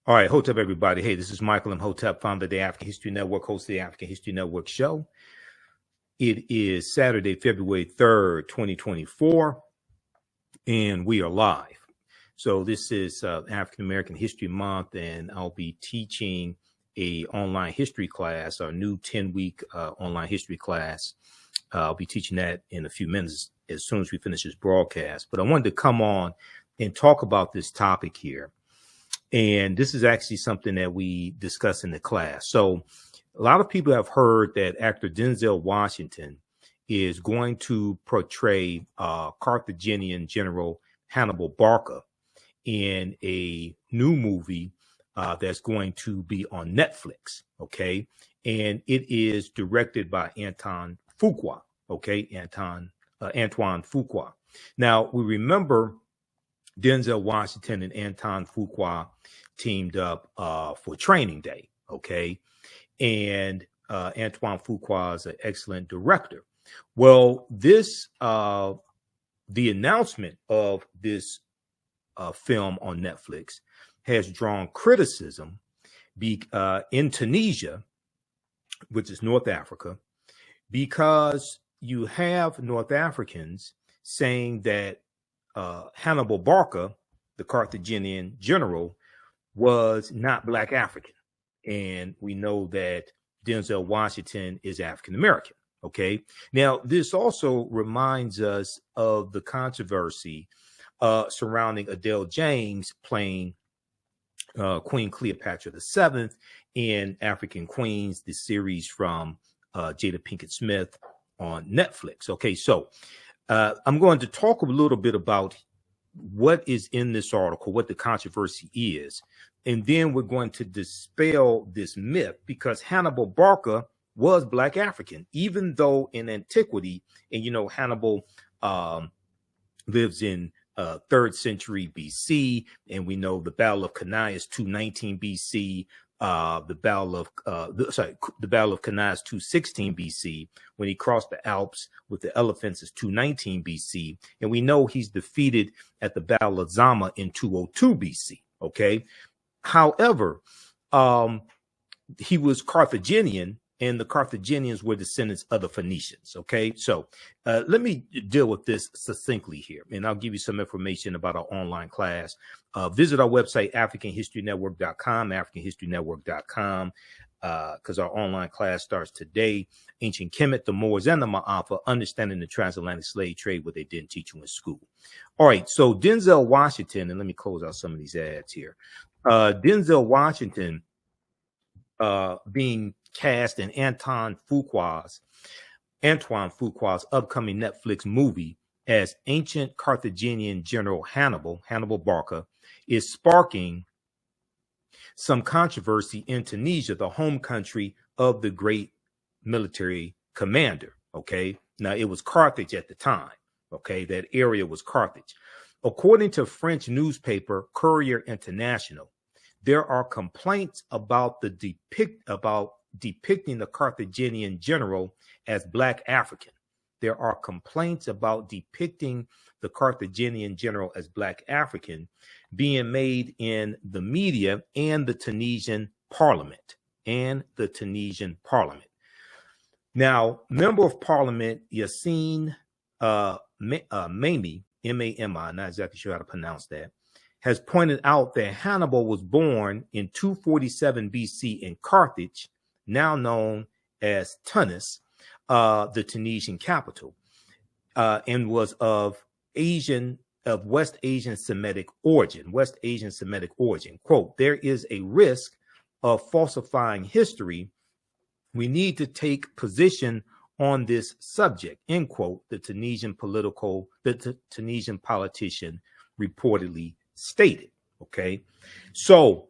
All right, hold up, everybody. Hey, this is Michael Imhotep, founder of the African History Network, host of the African History Network show. It is Saturday, February 3rd, 2024, and we are live. So this is African American History Month, and I'll be teaching a online history class, our new 10-week online history class. I'll be teaching that in a few minutes as soon as we finish this broadcast. But I wanted to come on and talk about this topic here. And this is actually something that we discuss in the class. So a lot of people have heard that actor Denzel Washington is going to portray Carthaginian General Hannibal Barca in a new movie that's going to be on Netflix. Okay. And it is directed by Antoine Fuqua. Okay. Antoine Fuqua. Now we remember Denzel Washington and Antoine Fuqua teamed up for Training Day, okay? And Antoine Fuqua is an excellent director. Well, this the announcement of this film on Netflix has drawn criticism in Tunisia, which is North Africa, because you have North Africans saying that Hannibal Barca, the Carthaginian general, was not Black African. And we know that Denzel Washington is African American. Okay. Now, this also reminds us of the controversy surrounding Adele James playing Queen Cleopatra VII in African Queens, the series from Jada Pinkett Smith on Netflix. Okay. So I'm going to talk a little bit about what is in this article, what the controversy is, and then we're going to dispel this myth, because Hannibal Barca was Black African, even though in antiquity, and you know, Hannibal lives in 3rd century BC, and we know the Battle of Cannae is 219 BC. The Battle of Cannae is 216 BC. When he crossed the Alps with the elephants is 219 BC. And we know he's defeated at the Battle of Zama in 202 BC. Okay. However, he was Carthaginian, and the Carthaginians were descendants of the Phoenicians. Okay. So let me deal with this succinctly here, and I'll give you some information about our online class. Visit our website, AfricanHistoryNetwork.com, AfricanHistoryNetwork.com, because our online class starts today. Ancient Kemet, the Moors, and the Ma'afa, understanding the transatlantic slave trade, what they didn't teach you in school. All right. So Denzel Washington, and let me close out some of these ads here. Denzel Washington being cast in Antoine Fuqua's upcoming Netflix movie as ancient Carthaginian General Hannibal Barca, is sparking some controversy in Tunisia, the home country of the great military commander. Okay. Now, it was Carthage at the time. Okay. That area was Carthage. According to French newspaper Courrier International, there are complaints about depicting the Carthaginian general as Black African. There are complaints about depicting the Carthaginian general as Black African being made in the media and the Tunisian parliament. Now, Member of Parliament Yassine Mami, M-A-M-I, not exactly sure how to pronounce that, has pointed out that Hannibal was born in 247 BC in Carthage, now known as Tunis, the Tunisian capital, and was of West Asian Semitic origin. Quote, there is a risk of falsifying history. We need to take position on this subject, end quote, the Tunisian politician reportedly stated. Okay. So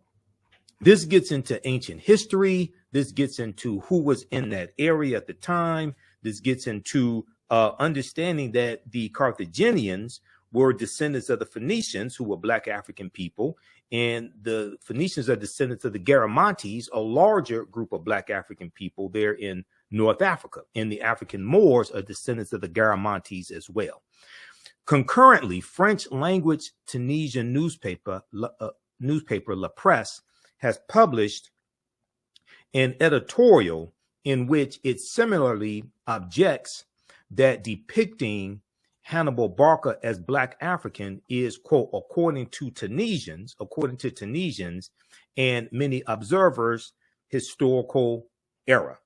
this gets into ancient history. This gets into who was in that area at the time. This gets into understanding that the Carthaginians were descendants of the Phoenicians, who were Black African people, and the Phoenicians are descendants of the Garamantes, a larger group of Black African people there in North Africa, and the African Moors are descendants of the Garamantes as well. Concurrently, French language Tunisian newspaper La Presse has published an editorial in which it similarly objects that depicting Hannibal Barca as Black African is, quote, according to Tunisians and many observers, a historical error.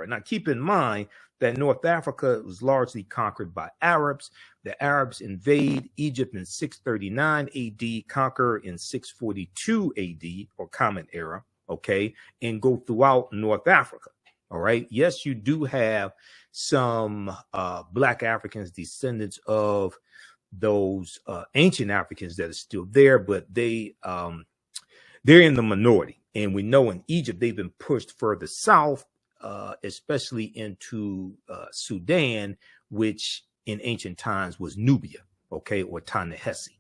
Now, keep in mind that North Africa was largely conquered by Arabs. The Arabs invade Egypt in 639 AD, conquer in 642 AD, or Common Era, okay, and go throughout North Africa. All right. Yes, you do have some Black Africans, descendants of those ancient Africans that are still there, but they're in the minority. And we know in Egypt, they've been pushed further south, especially into Sudan, which in ancient times was Nubia, okay, or Ta-Nehesi.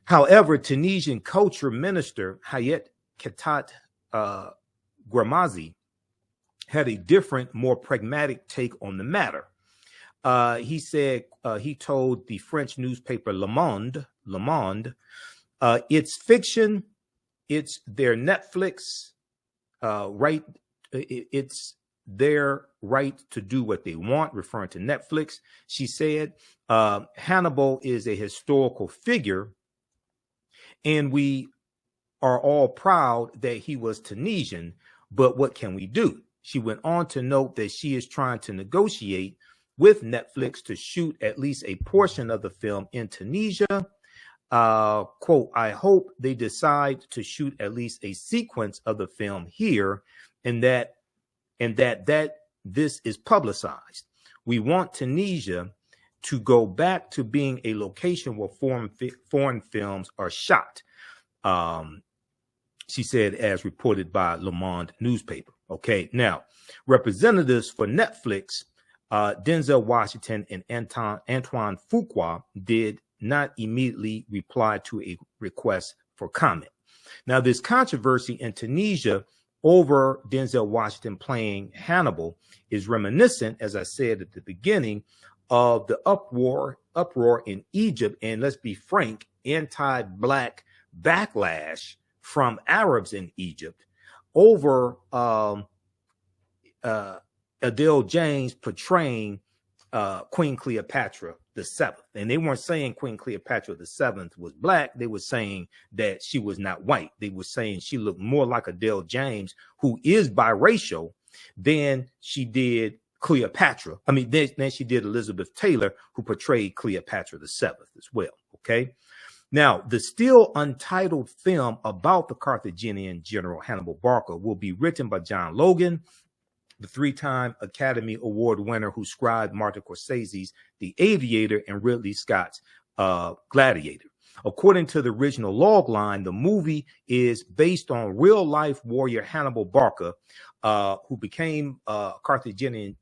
However, Tunisian culture minister Hayat Ketat Gramazi had a different, more pragmatic take on the matter. He said, he told the French newspaper Le Monde, it's fiction, it's their Netflix right, it's their right to do what they want, referring to Netflix. She said, Hannibal is a historical figure, and we are all proud that he was Tunisian, but what can we do? She went on to note that she is trying to negotiate with Netflix to shoot at least a portion of the film in Tunisia. Quote, I hope they decide to shoot at least a sequence of the film here, and that this is publicized. We want Tunisia to go back to being a location where foreign films are shot. She said, as reported by Le Monde newspaper. Okay, now, representatives for Netflix, Denzel Washington and Antoine Fuqua, did not immediately reply to a request for comment. Now, this controversy in Tunisia over Denzel Washington playing Hannibal is reminiscent, as I said at the beginning, of the uproar in Egypt, and let's be frank, anti-Black backlash from Arabs in Egypt over Adele James portraying Queen Cleopatra VII. And they weren't saying Queen Cleopatra VII was Black. They were saying that she was not white. They were saying she looked more like Adele James, who is biracial, than she did Cleopatra. I mean, then she did Elizabeth Taylor, who portrayed Cleopatra VII as well. Okay. Now, the still untitled film about the Carthaginian general Hannibal Barca will be written by John Logan, the three-time Academy Award winner who scribed Martin Scorsese's The Aviator and Ridley Scott's Gladiator. According to the original logline, the movie is based on real-life warrior Hannibal Barca, who became Carthaginian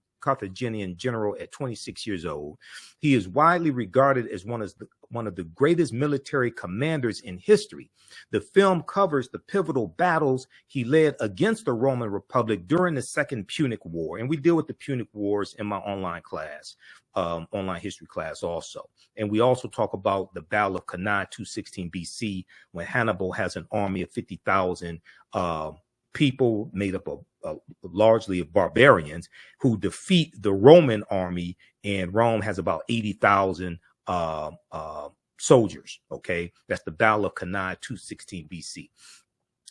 general at 26 years old. He is widely regarded as one of the greatest military commanders in history. The film covers the pivotal battles he led against the Roman Republic during the Second Punic War. And we deal with the Punic Wars in my online class, online history class also. And we also talk about the Battle of Cannae 216 BC, when Hannibal has an army of 50,000 people made up of largely of barbarians who defeat the Roman army, and Rome has about 80,000 soldiers. Okay, that's the Battle of Cannae 216 BC.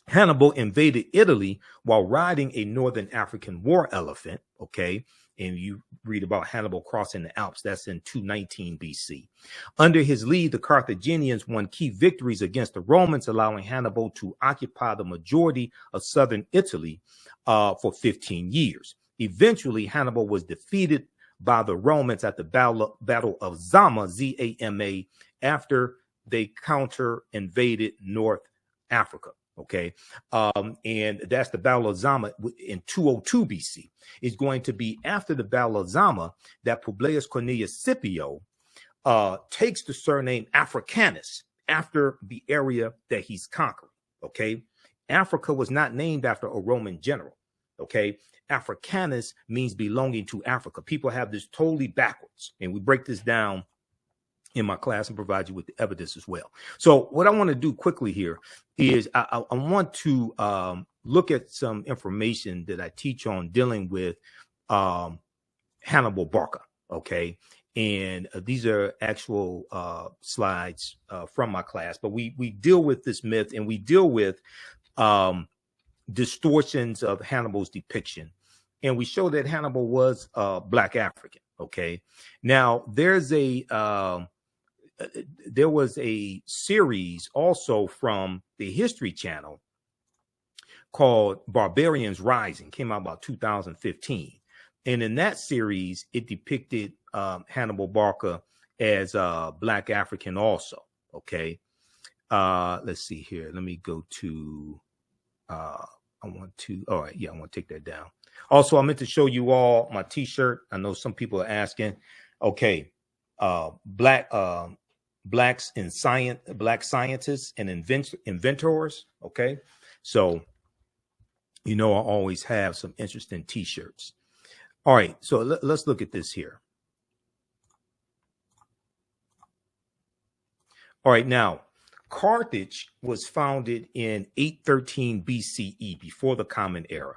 Hannibal invaded Italy while riding a northern African war elephant. Okay, and you read about Hannibal crossing the Alps. That's in 219 BC. Under his lead, the Carthaginians won key victories against the Romans, allowing Hannibal to occupy the majority of southern Italy for 15 years. Eventually, Hannibal was defeated by the Romans at the Battle of Zama, Z-A-M-A, after they counter-invaded North Africa. Okay, and that's the Battle of Zama in 202 BC. It's going to be after the Battle of Zama that Publius Cornelius Scipio takes the surname Africanus after the area that he's conquering. Okay, Africa was not named after a Roman general. Okay, Africanus means belonging to Africa. People have this totally backwards, and we break this down in my class and provide you with the evidence as well. So what I want to do quickly here is I want to look at some information that I teach on dealing with Hannibal Barca. Okay. And these are actual slides from my class, but we deal with this myth, and we deal with distortions of Hannibal's depiction. And we show that Hannibal was Black African. Okay. Now there was a series also from the History Channel called Barbarians Rising, came out about 2015. And in that series, it depicted Hannibal Barca as Black African also. Okay. Let's see here. Let me go to, all right. Yeah, I want to take that down. Also, I meant to show you all my t-shirt. I know some people are asking. Okay. Blacks in science, Black scientists and inventors. Okay. So, I always have some interesting t-shirts. All right. So let's look at this here. All right. Now, Carthage was founded in 813 BCE, before the Common Era.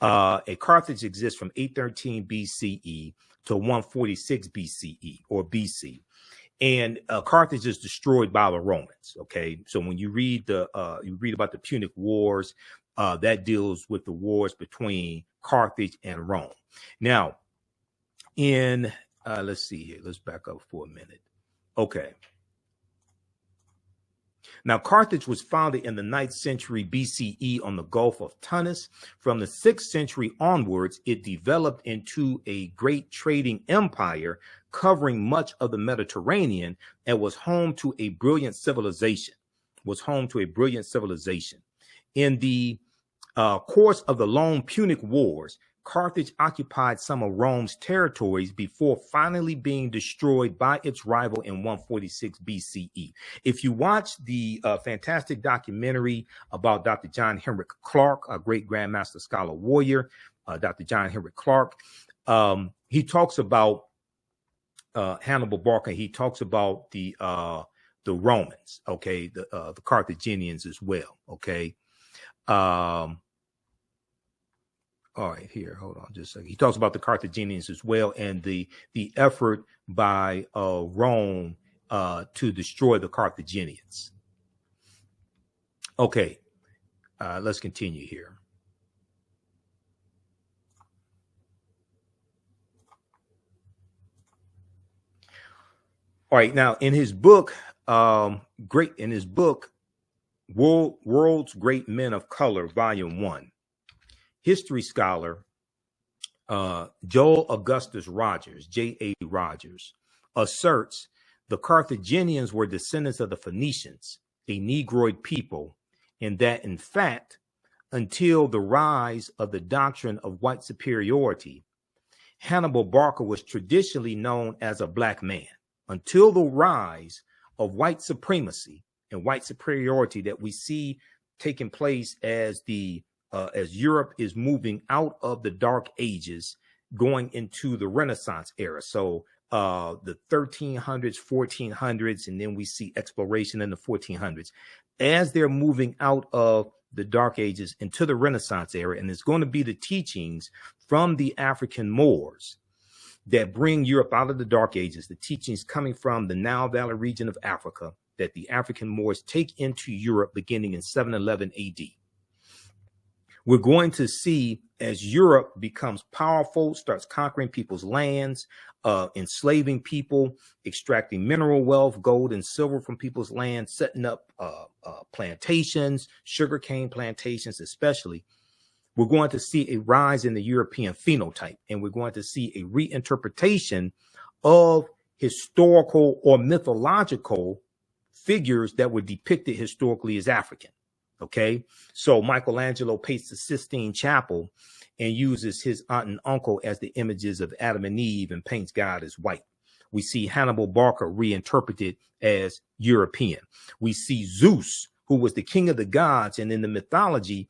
A Carthage exists from 813 BCE to 146 BCE or BC. And Carthage is destroyed by the Romans. Okay. So when you read about the Punic Wars, that deals with the wars between Carthage and Rome. Now, let's see here. Let's back up for a minute. Okay. Now, Carthage was founded in the 9th century BCE on the Gulf of Tunis. From the 6th century onwards, it developed into a great trading empire covering much of the Mediterranean and was home to a brilliant civilization. In the course of the long Punic Wars, Carthage occupied some of Rome's territories before finally being destroyed by its rival in 146 BCE. If you watch the fantastic documentary about Dr. John Henrik Clarke, a great Grandmaster Scholar Warrior, Dr. John Henrik Clarke, he talks about Hannibal Barca. He talks about the Romans, okay, the Carthaginians as well, okay. All right, here, hold on just a second. He talks about the Carthaginians as well, and the effort by Rome to destroy the Carthaginians. Okay, let's continue here. All right, now in his book, World's Great Men of Color, Volume 1, history scholar Joel Augustus Rogers, J.A. Rogers, asserts the Carthaginians were descendants of the Phoenicians, a Negroid people, and that, in fact, until the rise of the doctrine of white superiority, Hannibal Barca was traditionally known as a Black man. Until the rise of white supremacy and white superiority that we see taking place as Europe is moving out of the Dark Ages, going into the Renaissance era. So the 1300s, 1400s, and then we see exploration in the 1400s. As they're moving out of the Dark Ages into the Renaissance era, and it's going to be the teachings from the African Moors that bring Europe out of the Dark Ages, the teachings coming from the Nile Valley region of Africa that the African Moors take into Europe beginning in 711 AD. We're going to see as Europe becomes powerful, starts conquering people's lands, enslaving people, extracting mineral wealth, gold and silver from people's lands, setting up plantations, sugarcane plantations especially. We're going to see a rise in the European phenotype, and we're going to see a reinterpretation of historical or mythological figures that were depicted historically as African. Okay, so Michelangelo paints the Sistine Chapel and uses his aunt and uncle as the images of Adam and Eve and paints God as white. We see Hannibal Barca reinterpreted as European. We see Zeus, who was the king of the gods, and in the mythology,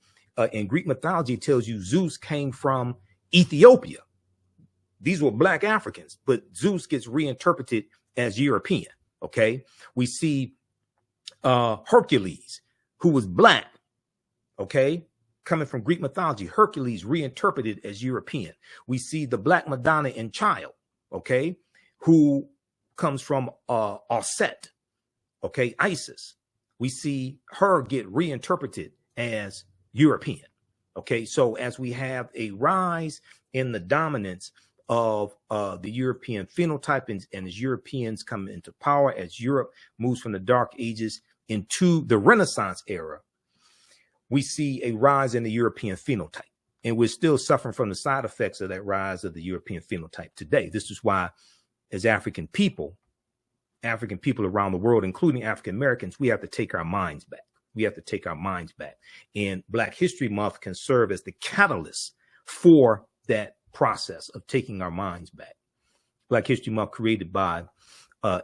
in Greek mythology, it tells you Zeus came from Ethiopia. These were Black Africans, but Zeus gets reinterpreted as European. Okay. We see Hercules, who was black. Okay. Coming from Greek mythology, Hercules reinterpreted as European. We see the Black Madonna and Child, okay, who comes from Osset, okay, Isis. We see her get reinterpreted as European. Okay, so as we have a rise in the dominance of the European phenotype and as Europeans come into power, as Europe moves from the Dark Ages into the Renaissance era, we see a rise in the European phenotype. And we're still suffering from the side effects of that rise of the European phenotype today. This is why, as African people around the world, including African Americans, we have to take our minds back. We have to take our minds back. And Black History Month can serve as the catalyst for that process of taking our minds back. Black History Month created by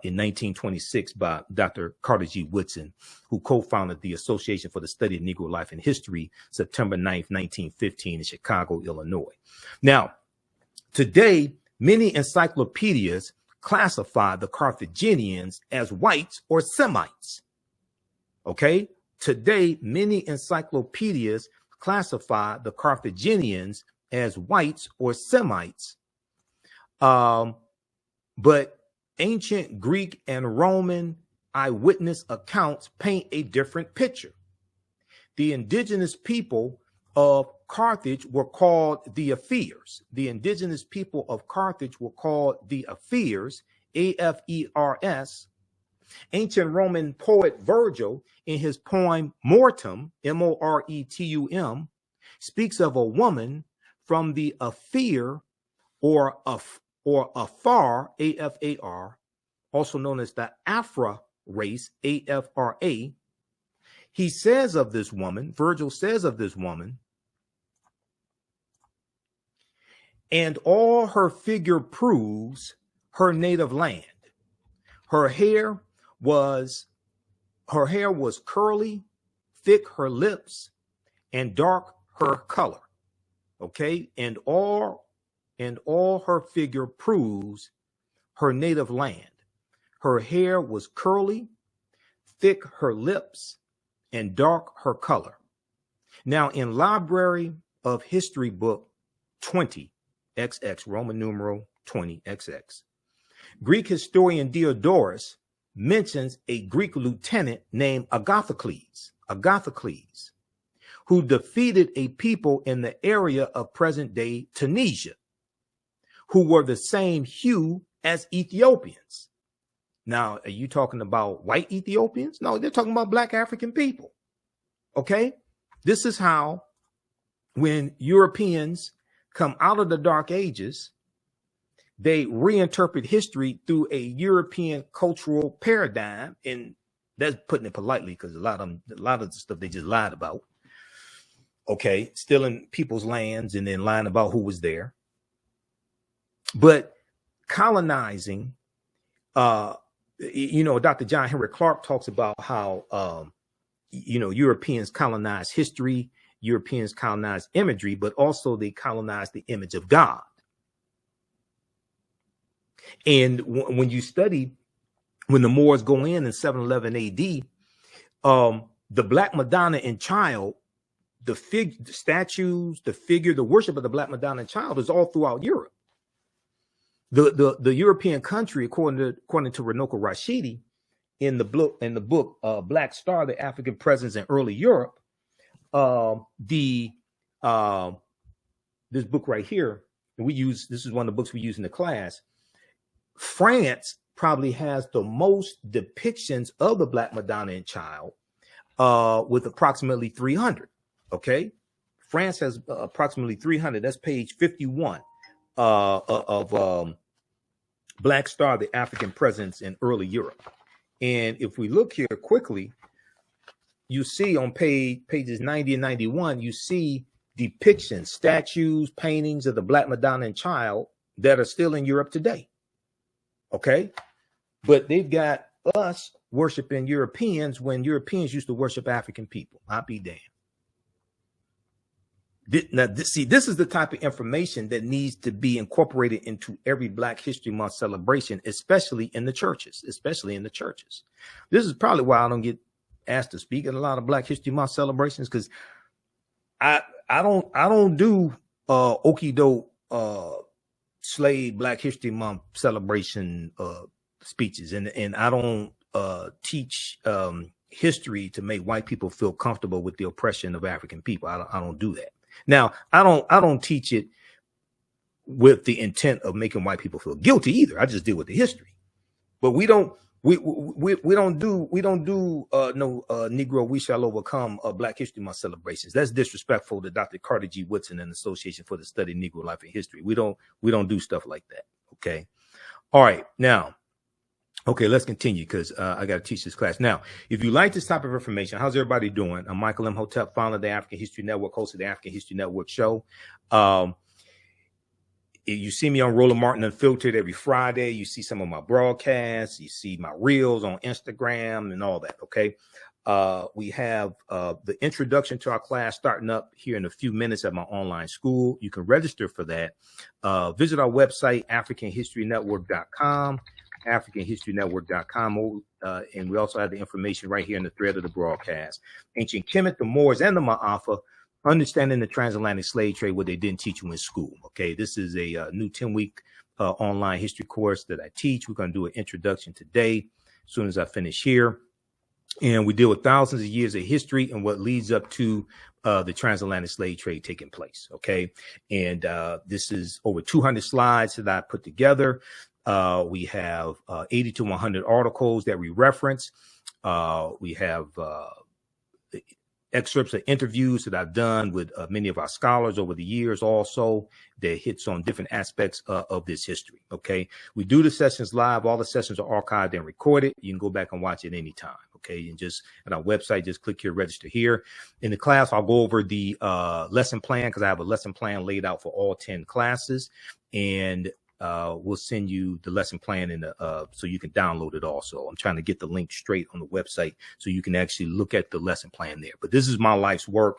in 1926 by Dr. Carter G. Woodson, who co-founded the Association for the Study of Negro Life and History, September 9th, 1915 in Chicago, Illinois. Now, today, many encyclopedias classify the Carthaginians as whites or Semites. Okay? Today, many encyclopedias classify the Carthaginians as whites or Semites. But ancient Greek and Roman eyewitness accounts paint a different picture. The indigenous people of Carthage were called the Afirs. The indigenous people of Carthage were called the Afirs, A-F-E-R-S. Ancient Roman poet Virgil, in his poem Mortem, M-O-R-E-T-U-M, speaks of a woman from the Afir or Afar, A-F-A-R, also known as the Afra race, A-F-R-A. He says of this woman, Virgil says of this woman, and all her figure proves her native land. Her hair was curly, thick her lips, and dark her color. Okay, and all her figure proves her native land. Her hair was curly, thick her lips, and dark her color. Now, in Library of History book 20, XX, Roman numeral 20XX, Greek historian Diodorus mentions a Greek lieutenant named Agathocles, who defeated a people in the area of present-day Tunisia, who were the same hue as Ethiopians. Now, are you talking about white Ethiopians? No, they're talking about Black African people. Okay? This is how, when Europeans come out of the Dark Ages, they reinterpret history through a European cultural paradigm, and that's putting it politely because a lot of the stuff they just lied about. Okay, stealing people's lands and then lying about who was there. But colonizing, Dr. John Henry Clark talks about how, Europeans colonized history, Europeans colonized imagery, but also they colonized the image of God. And when you study, when the Moors go in 711 AD, the Black Madonna and Child, the statues, the figure, the worship of the Black Madonna and Child is all throughout Europe. The European country, according to Runoko Rashidi, in the book Black Star: The African Presence in Early Europe, this book right here, and this is one of the books we use in the class. France probably has the most depictions of the Black Madonna and Child, with approximately 300. Okay, France has approximately 300. That's page 51 of Black Star: The African Presence in Early Europe. And if we look here quickly, you see on pages 90 and 91, you see depictions, statues, paintings of the Black Madonna and Child that are still in Europe today. Okay, but they've got us worshiping Europeans when Europeans used to worship African people. I'll be damned. See, this is the type of information that needs to be incorporated into every Black History Month celebration, especially in the churches. This is probably why I don't get asked to speak at a lot of Black History Month celebrations, because I don't do okie doke slave Black History Month celebration speeches, and I don't teach history to make white people feel comfortable with the oppression of African people. I don't do that. Now, I don't teach it with the intent of making white people feel guilty either. I just deal with the history. But we don't do no Negro We Shall Overcome Black History Month celebrations. That's disrespectful to Dr. Carter G. Woodson and the Association for the Study of Negro Life and History. We don't do stuff like that. Okay. All right. Now, okay, let's continue, because I got to teach this class. Now, if you like this type of information, how's everybody doing? I'm Michael Imhotep, founder of the African History Network, host of the African History Network show. You see me on Roland Martin Unfiltered every Friday. You see some of my broadcasts. You see my reels on Instagram and all that, okay? We have the introduction to our class starting up here in a few minutes at my online school. You can register for that. Visit our website, AfricanHistoryNetwork.com. AfricanHistoryNetwork.com, and we also have the information right here in the thread of the broadcast. Ancient Kemet, the Moors, and the Ma'afa, understanding the transatlantic slave trade, what they didn't teach you in school. Okay, this is a new 10-week online history course that I teach. We're going to do an introduction today as soon as I finish here. And we deal with thousands of years of history and what leads up to the transatlantic slave trade taking place. Okay, and this is over 200 slides that I put together. We have 80 to 100 articles that we reference. We have excerpts of interviews that I've done with many of our scholars over the years also that hits on different aspects of this history. Okay, we do the sessions live. All the sessions are archived and recorded. You can go back and watch it anytime. Okay, and just at our website, just click here, register here. In the class, I'll go over the lesson plan, because I have a lesson plan laid out for all 10 classes, and we'll send you the lesson plan in the, so you can download it also. I'm trying to get the link straight on the website so you can actually look at the lesson plan there. But this is my life's work.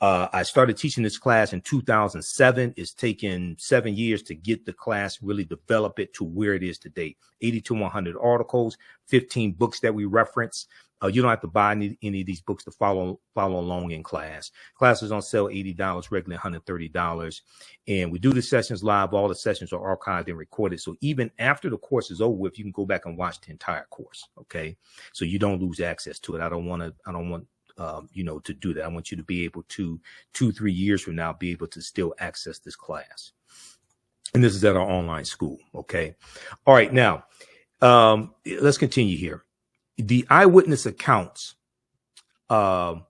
I started teaching this class in 2007. It's taken 7 years to get the class, really develop it to where it is today. 80 to 100 articles, 15 books that we reference. You don't have to buy any of these books to follow along in class. Classes on sale $80, regularly $130. And we do the sessions live. All the sessions are archived and recorded. So even after the course is over with, you can go back and watch the entire course. Okay. So you don't lose access to it. I don't want to do that. I want you to be able to 2-3 years from now, be able to still access this class. And this is at our online school. Okay. All right. Now, let's continue here. The eyewitness accounts are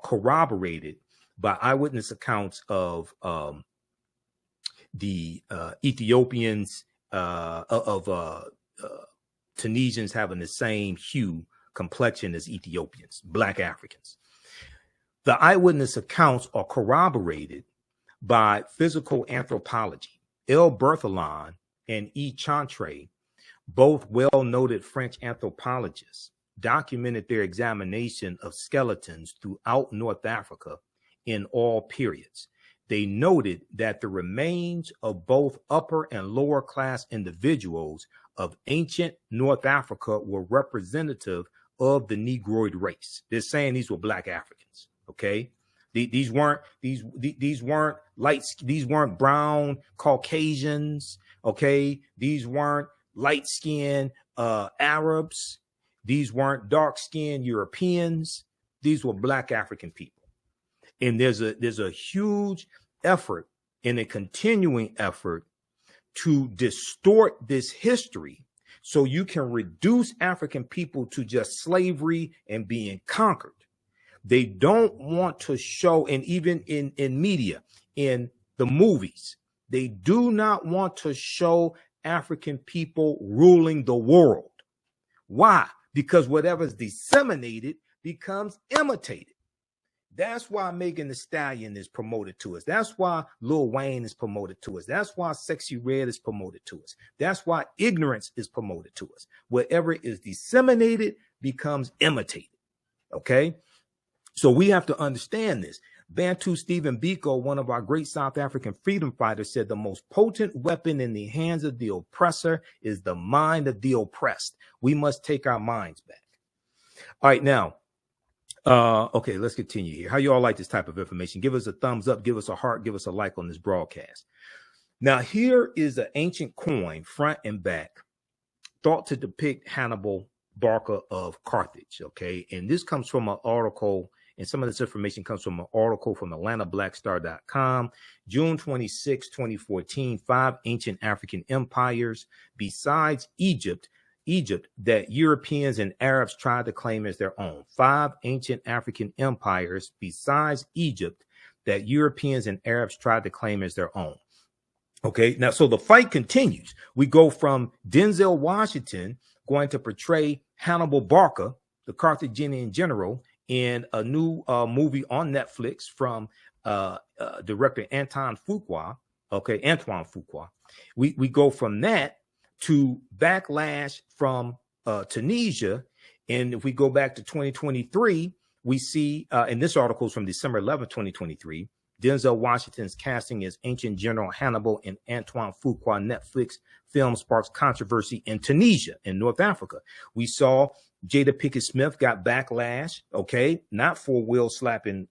corroborated by eyewitness accounts of the Ethiopians, Tunisians having the same hue, complexion as Ethiopians, Black Africans. The eyewitness accounts are corroborated by physical anthropology. L. Berthelon and E. Chantre, both well-noted French anthropologists, documented their examination of skeletons throughout North Africa in all periods. They noted that the remains of both upper and lower class individuals of ancient North Africa were representative of the Negroid race. They're saying these were Black Africans. Okay, these weren't brown Caucasians. Okay, these weren't light-skinned Arabs. These weren't dark-skinned Europeans. These were Black African people. And there's a huge effort and a continuing effort to distort this history so you can reduce African people to just slavery and being conquered. They don't want to show, and even in media, in the movies, they do not want to show African people ruling the world. Why? Because whatever's disseminated becomes imitated. That's why Megan Thee Stallion is promoted to us. That's why Lil Wayne is promoted to us. That's why Sexy Red is promoted to us. That's why ignorance is promoted to us. Whatever is disseminated becomes imitated. Okay? So we have to understand this. Bantu Stephen Biko, one of our great South African freedom fighters, said the most potent weapon in the hands of the oppressor is the mind of the oppressed. We must take our minds back. All right, now, okay, let's continue here. How you all like this type of information? Give us a thumbs up, give us a heart, give us a like on this broadcast. Now, here is an ancient coin, front and back, thought to depict Hannibal Barca of Carthage, okay? And this comes from an article, and some of this information comes from an article from AtlantaBlackStar.com, June 26, 2014, 5 ancient African empires besides Egypt that Europeans and Arabs tried to claim as their own. 5 ancient African empires besides Egypt that Europeans and Arabs tried to claim as their own. Okay, now, so the fight continues. We go from Denzel Washington going to portray Hannibal Barca, the Carthaginian general, in a new movie on Netflix from director Antoine Fuqua. Okay, Antoine Fuqua. We go from that to Backlash from Tunisia. And if we go back to 2023, we see, and this article is from December 11, 2023, Denzel Washington's casting as ancient General Hannibal in Antoine Fuqua Netflix film sparks controversy in Tunisia, in North Africa. We saw Jada Pinkett Smith got backlash, okay, not for Will slapping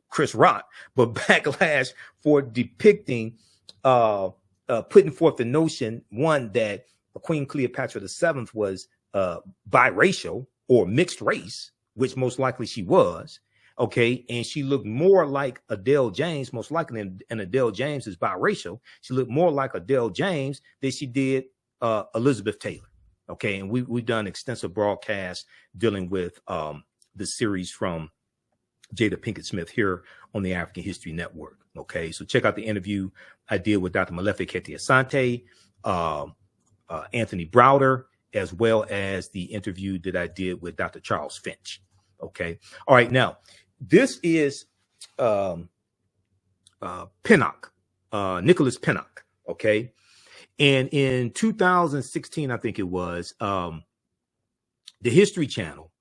Chris Rock, but backlash for depicting, putting forth the notion, one, that Queen Cleopatra VII was biracial or mixed race, which most likely she was. Okay, and she looked more like Adele James, most likely, and Adele James is biracial. She looked more like Adele James than she did Elizabeth Taylor. Okay, and we've done extensive broadcasts dealing with the series from Jada Pinkett Smith here on the African History Network. Okay, so check out the interview I did with Dr. Malefe Kete Asante, Anthony Browder, as well as the interview that I did with Dr. Charles Finch. Okay, all right, now, this is Pinnock, Nicholas Pinnock, okay? And in 2016, I think it was, the History Channel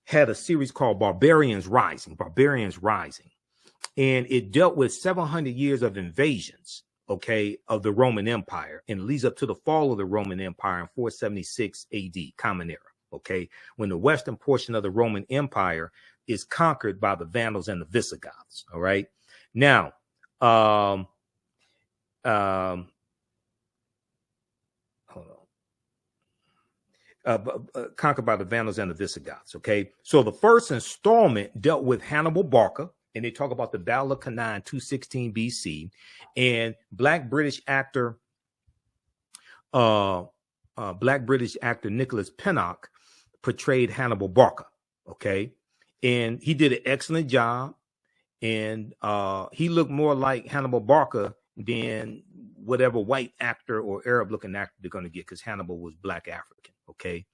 had a series called Barbarians Rising, and it dealt with 700 years of invasions, okay, of the Roman Empire, and it leads up to the fall of the Roman Empire in 476 AD, Common Era, okay, when the western portion of the Roman Empire is conquered by the Vandals and the Visigoths. All right. Now, hold on. Conquered by the Vandals and the Visigoths. Okay. So the first installment dealt with Hannibal Barca, and they talk about the Battle of Cannae in 216 BC, and Black British actor Nicholas Pinnock portrayed Hannibal Barca. Okay. And he did an excellent job. And he looked more like Hannibal Barca than whatever white actor or Arab looking actor they're going to get, because Hannibal was Black African. Okay.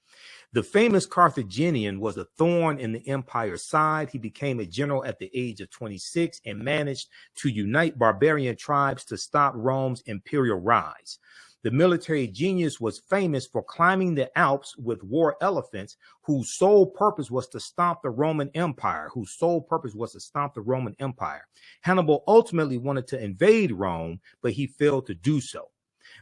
The famous Carthaginian was a thorn in the empire's side. He became a general at the age of 26 and managed to unite barbarian tribes to stop Rome's imperial rise. The military genius was famous for climbing the Alps with war elephants, whose sole purpose was to stomp the Roman Empire, Hannibal ultimately wanted to invade Rome, but he failed to do so.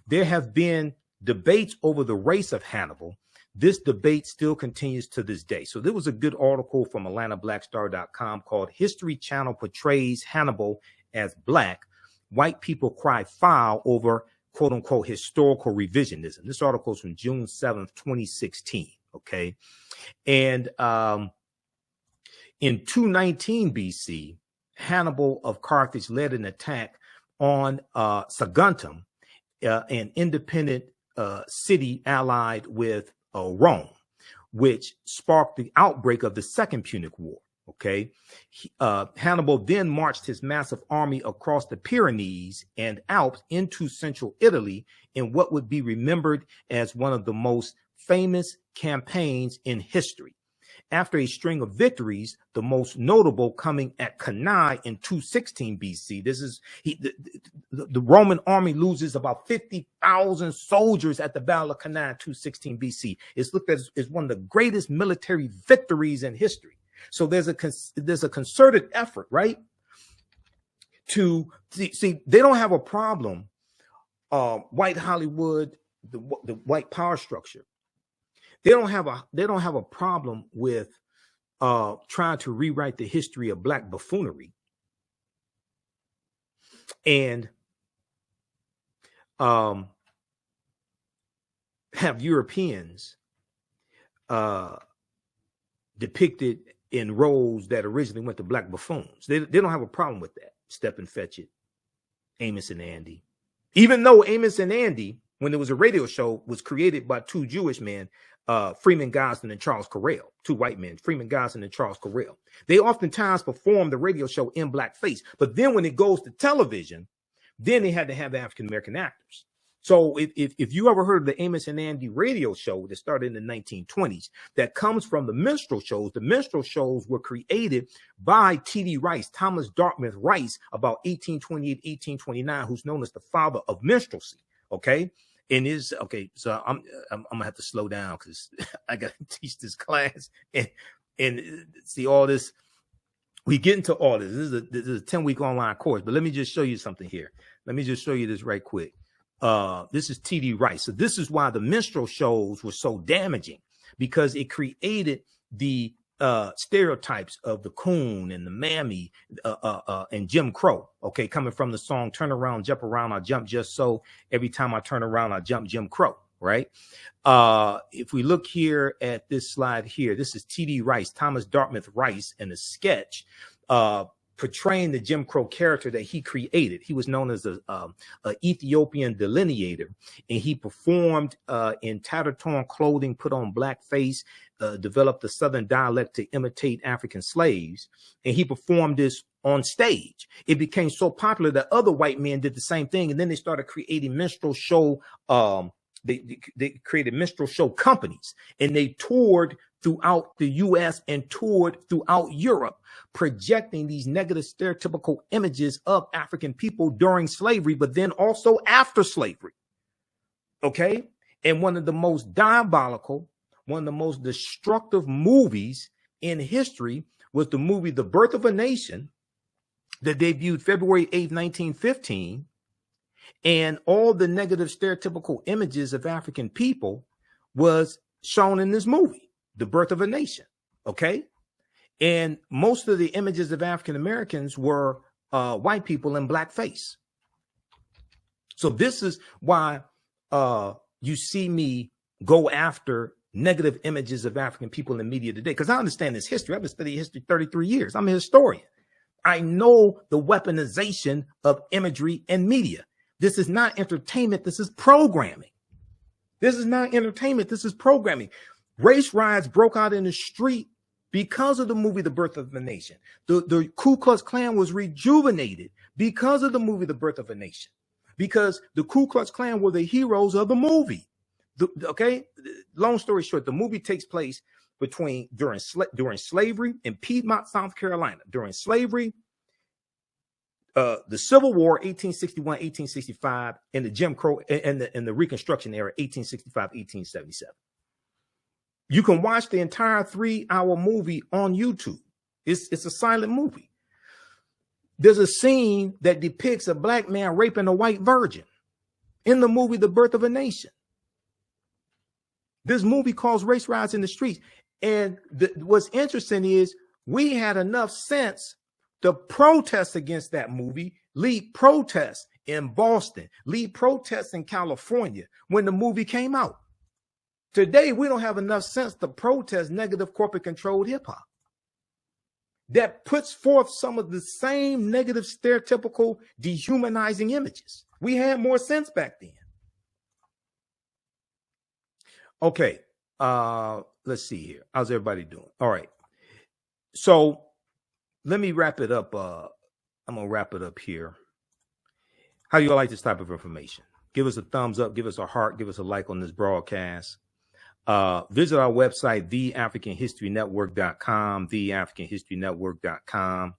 There have been debates over the race of Hannibal. This debate still continues to this day. So there was a good article from AtlantaBlackStar.com called History Channel Portrays Hannibal as Black. White people cry foul over quote unquote historical revisionism. This article is from June 7th, 2016. Okay. And in 219 BC, Hannibal of Carthage led an attack on Saguntum, an independent city allied with Rome, which sparked the outbreak of the Second Punic War. Okay. Hannibal then marched his massive army across the Pyrenees and Alps into central Italy in what would be remembered as one of the most famous campaigns in history. After a string of victories, the most notable coming at Cannae in 216 BC. This is the Roman army loses about 50,000 soldiers at the Battle of Cannae in 216 BC. It's looked at as one of the greatest military victories in history. So there's a concerted effort, right, to see they don't have a problem. White Hollywood, the white power structure, they don't have a problem with trying to rewrite the history of black buffoonery and have Europeans depicted in roles that originally went to black buffoons. They don't have a problem with that. Step and Fetch It, Amos and Andy. Even though Amos and Andy, when there was a radio show, was created by two Jewish men, Freeman Gosden and Charles Correll, two white men, Freeman Gosden and Charles Correll. They oftentimes perform the radio show in blackface. But then when it goes to television, then they had to have African-American actors. So if you ever heard of the Amos and Andy radio show that started in the 1920s, that comes from the minstrel shows. The minstrel shows were created by T.D. Rice, Thomas Dartmouth Rice, about 1828, 1829, who's known as the father of minstrelsy. Okay. And so I'm gonna have to slow down because I gotta teach this class and see all this. We get into all this. This is a 10-week online course, but let me just show you something here. Let me just show you this right quick. This is T.D. Rice. So this is why the minstrel shows were so damaging, because it created the stereotypes of the coon and the mammy and Jim Crow. Okay, coming from the song "Turn Around, Jump Around, I Jump Just So." Every time I turn around, I jump Jim Crow. Right. If we look here at this slide here, this is T.D. Rice, Thomas Dartmouth Rice, in a sketch portraying the Jim Crow character that he created. He was known as a Ethiopian delineator, and he performed in tattered torn clothing, put on blackface, developed a Southern dialect to imitate African slaves, and he performed this on stage. It became so popular that other white men did the same thing, and then they started creating minstrel show. They created minstrel show companies, and they toured throughout the U.S. and toured throughout Europe, projecting these negative stereotypical images of African people during slavery, but then also after slavery. Okay. And one of the most diabolical, one of the most destructive movies in history was the movie The Birth of a Nation, that debuted February 8th, 1915. And all the negative stereotypical images of African people was shown in this movie, The Birth of a Nation. Okay. And most of the images of African Americans were white people in blackface. So this is why you see me go after negative images of African people in the media today, because I understand this history. I've been studying history 33 years. I'm a historian. I know the weaponization of imagery and media. This is not entertainment. This is programming. This is not entertainment. This is programming. Race riots broke out in the street because of the movie The Birth of a Nation. The Ku Klux Klan was rejuvenated because of the movie The Birth of a Nation, because the Ku Klux Klan were the heroes of the movie. Okay, long story short, the movie takes place during slavery in Piedmont, South Carolina, during slavery, the Civil War, 1861, 1865, and the Jim Crow and the Reconstruction era, 1865, 1877. You can watch the entire 3-hour movie on YouTube. It's a silent movie. There's a scene that depicts a black man raping a white virgin in the movie The Birth of a Nation. This movie caused race riots in the streets. And what's interesting is we had enough sense to protest against that movie, lead protests in Boston, lead protests in California when the movie came out. Today, we don't have enough sense to protest negative corporate controlled hip hop that puts forth some of the same negative, stereotypical, dehumanizing images. We had more sense back then. Okay. Let's see here. How's everybody doing? All right. So let me wrap it up. I'm going to wrap it up here. How do you like this type of information? Give us a thumbs up. Give us a heart. Give us a like on this broadcast. Visit our website, theafricanhistorynetwork.com, theafricanhistorynetwork.com.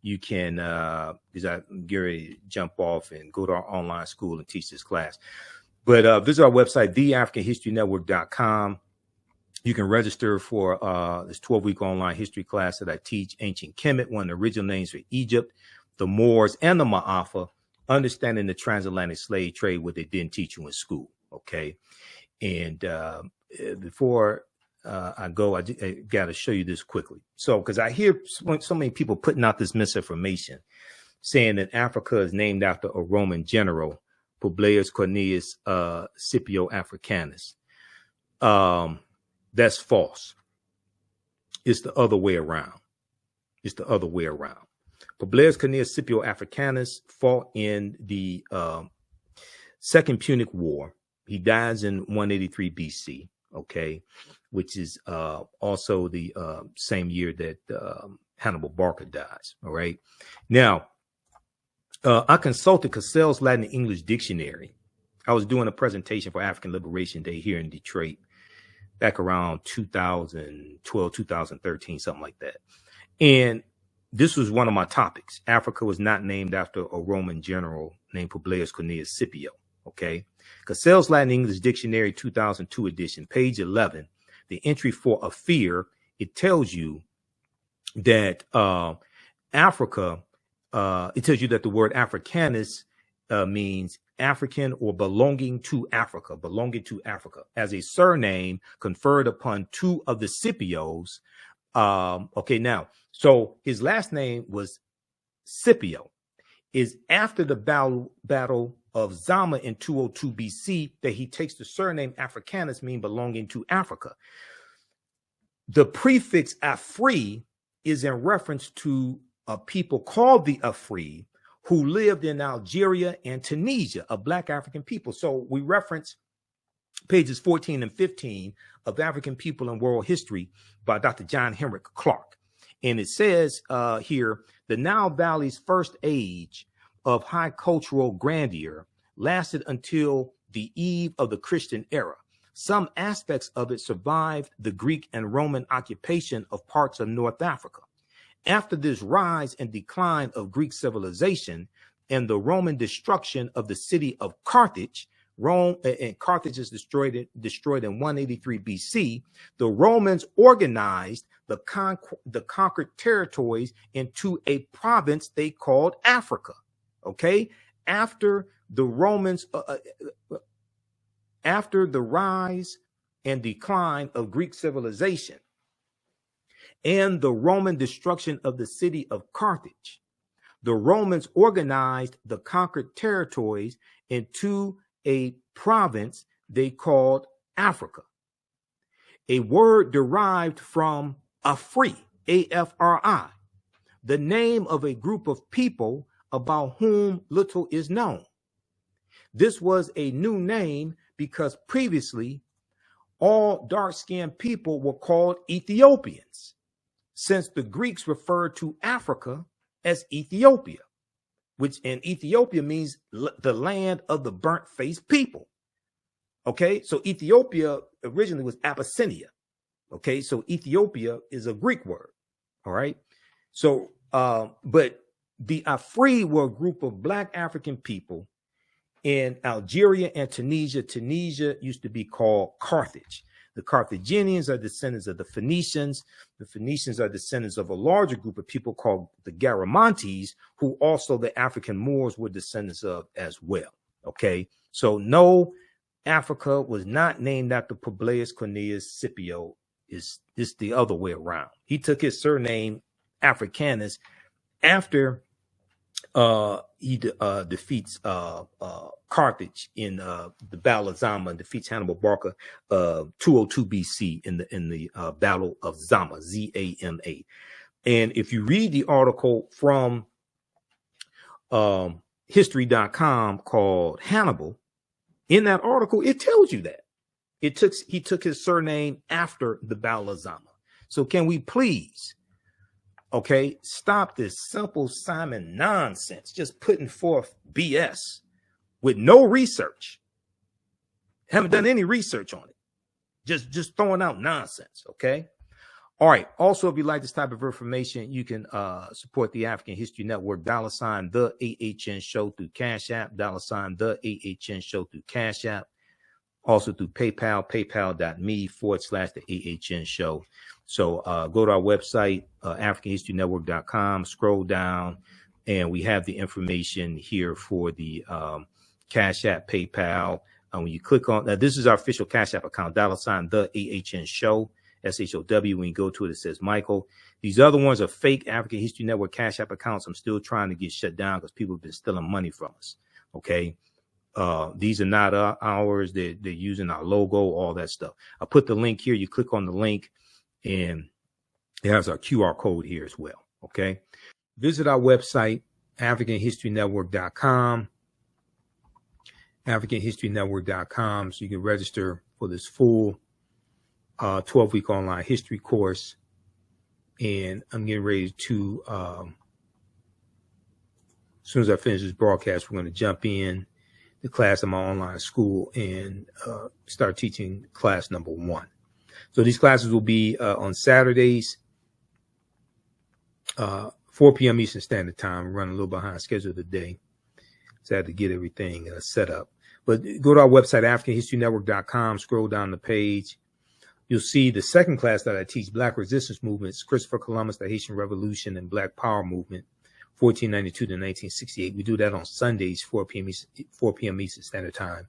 You can, because I'm getting ready to jump off and go to our online school and teach this class. But visit our website, theafricanhistorynetwork.com. You can register for this 12-week online history class that I teach, Ancient Kemet, one of the original names for Egypt, the Moors, and the Ma'afa, understanding the transatlantic slave trade, what they didn't teach you in school. Okay. And before I go, I got to show you this quickly. So, because I hear so many people putting out this misinformation saying that Africa is named after a Roman general, Publius Cornelius Scipio Africanus. That's false. It's the other way around. It's the other way around. Publius Cornelius Scipio Africanus fought in the Second Punic War. He dies in 183 BC, okay, which is also the same year that Hannibal Barca dies, all right? Now, I consulted Cassell's Latin and English Dictionary. I was doing a presentation for African Liberation Day here in Detroit back around 2012, 2013, something like that. And this was one of my topics. Africa was not named after a Roman general named Publius Cornelius Scipio, okay? Cassell's Latin and English Dictionary 2002 edition, page 11, the entry for a fear, it tells you that Africa, it tells you that the word Africanus means African or belonging to Africa, as a surname conferred upon two of the Scipios. Okay, now, so his last name was Scipio. Is after the battle of Zama in 202 BC that he takes the surname Africanus, mean belonging to Africa. The prefix Afri is in reference to a people called the Afri who lived in Algeria and Tunisia, a Black African people. So we reference pages 14 and 15 of African People in World History by Dr. John Henrik Clarke. And it says here, the Nile Valley's first age of high cultural grandeur lasted until the eve of the Christian era. Some aspects of it survived the Greek and Roman occupation of parts of North Africa. After this rise and decline of Greek civilization and the Roman destruction of the city of Carthage, Carthage is destroyed in 183 BC. The Romans organized the conquered territories into a province they called Africa. Okay, after the Romans, after the rise and decline of Greek civilization and the Roman destruction of the city of Carthage, the Romans organized the conquered territories into a province they called Africa, a word derived from Afri, A-F-R-I, the name of a group of people about whom little is known. This was a new name because previously all dark-skinned people were called Ethiopians, since the Greeks referred to Africa as Ethiopia, which in Ethiopia means the land of the burnt-faced people. Okay, so Ethiopia originally was Abyssinia. Okay, so Ethiopia is a Greek word. All right, so but the Afri were a group of Black African people in Algeria and Tunisia. Tunisia used to be called Carthage. The Carthaginians are descendants of the Phoenicians. The Phoenicians are descendants of a larger group of people called the Garamantes, who also the African Moors were descendants of as well. Okay, so no, Africa was not named after Publius Cornelius Scipio. It's the other way around. He took his surname Africanus after he defeats Carthage in the Battle of Zama and defeats Hannibal Barca 202 BC in the Battle of Zama, Z-A-M-A. And if you read the article from history.com called Hannibal, in that article, it tells you that he took his surname after the Battle of Zama. So can we please, okay, stop this Simple Simon nonsense, just putting forth BS with no research. Haven't done any research on it. Just throwing out nonsense, okay? All right. Also, if you like this type of information, you can support the African History Network, $, the AHN show through Cash App, $, the AHN show through Cash App. Also through PayPal, paypal.me/the AHN show. So go to our website, AfricanHistoryNetwork.com, scroll down, And we have the information here for the Cash App, PayPal. When you click on that, this is our official Cash App account, $ the AHN show, SHOW. When you go to it, it says Michael. These other ones are fake African History Network Cash App accounts. I'm still trying to get shut down because people have been stealing money from us. Okay. These are not ours. They're using our logo, all that stuff. I put the link here. You click on the link and it has our QR code here as well. Okay. Visit our website, AfricanHistoryNetwork.com. AfricanHistoryNetwork.com, so you can register for this full 12-week online history course. And I'm getting ready to, as soon as I finish this broadcast, we're going to jump in the class of my online school and start teaching class number 1. So these classes will be on Saturdays, 4 p.m. Eastern Standard Time. I'm running a little behind schedule today, so I had to get everything set up. But go to our website, AfricanHistoryNetwork.com, scroll down the page. You'll see the second class that I teach, Black Resistance Movements, Christopher Columbus, the Haitian Revolution, and Black Power Movement, 1492 to 1968. We do that on Sundays, 4 p.m. Eastern Standard Time.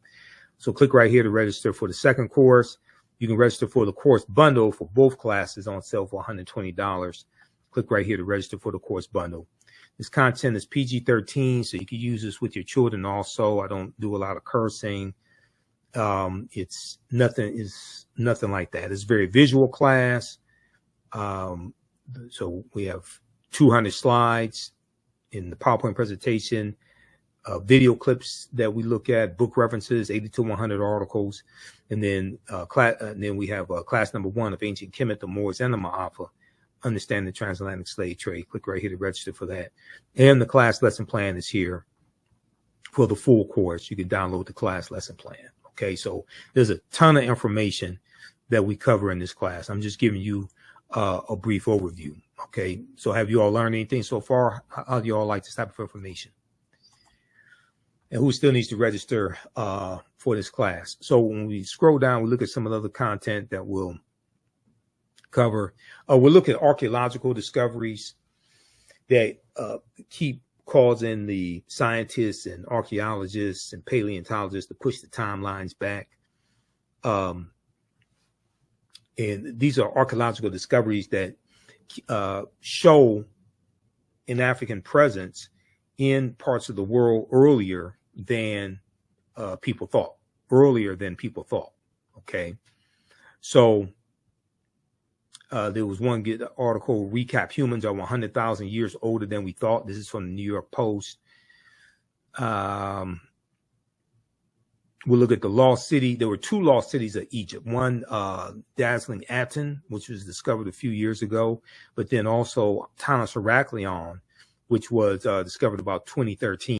So click right here to register for the second course. You can register for the course bundle for both classes on sale for $120. Click right here to register for the course bundle. This content is PG-13, so you can use this with your children also. I don't do a lot of cursing. It's nothing like that. It's a very visual class. So we have 200 slides in the PowerPoint presentation, video clips that we look at, book references, 80 to 100 articles. And then, we have class number 1 of Ancient Kemet, the Moors, and the Ma'afa. Understand the transatlantic slave trade. Click right here to register for that. And the class lesson plan is here for the full course. You can download the class lesson plan. Okay, so there's a ton of information that we cover in this class. I'm just giving you a brief overview. Okay, so have you all learned anything so far? How do you all like this type of information? And who still needs to register for this class? So when we scroll down, we look at some of the other content that we'll cover. We'll look at archaeological discoveries that keep causing the scientists and archaeologists and paleontologists to push the timelines back. And these are archaeological discoveries that show an African presence in parts of the world earlier than people thought. Okay. So there was one good article, Recap Humans Are 100,000 Years Older Than We Thought. This is from the New York Post. We'll look at the lost city. There were 2 lost cities of Egypt. One, dazzling Aten, which was discovered a few years ago, but then also Tanis Heraklion, which was discovered about 2013.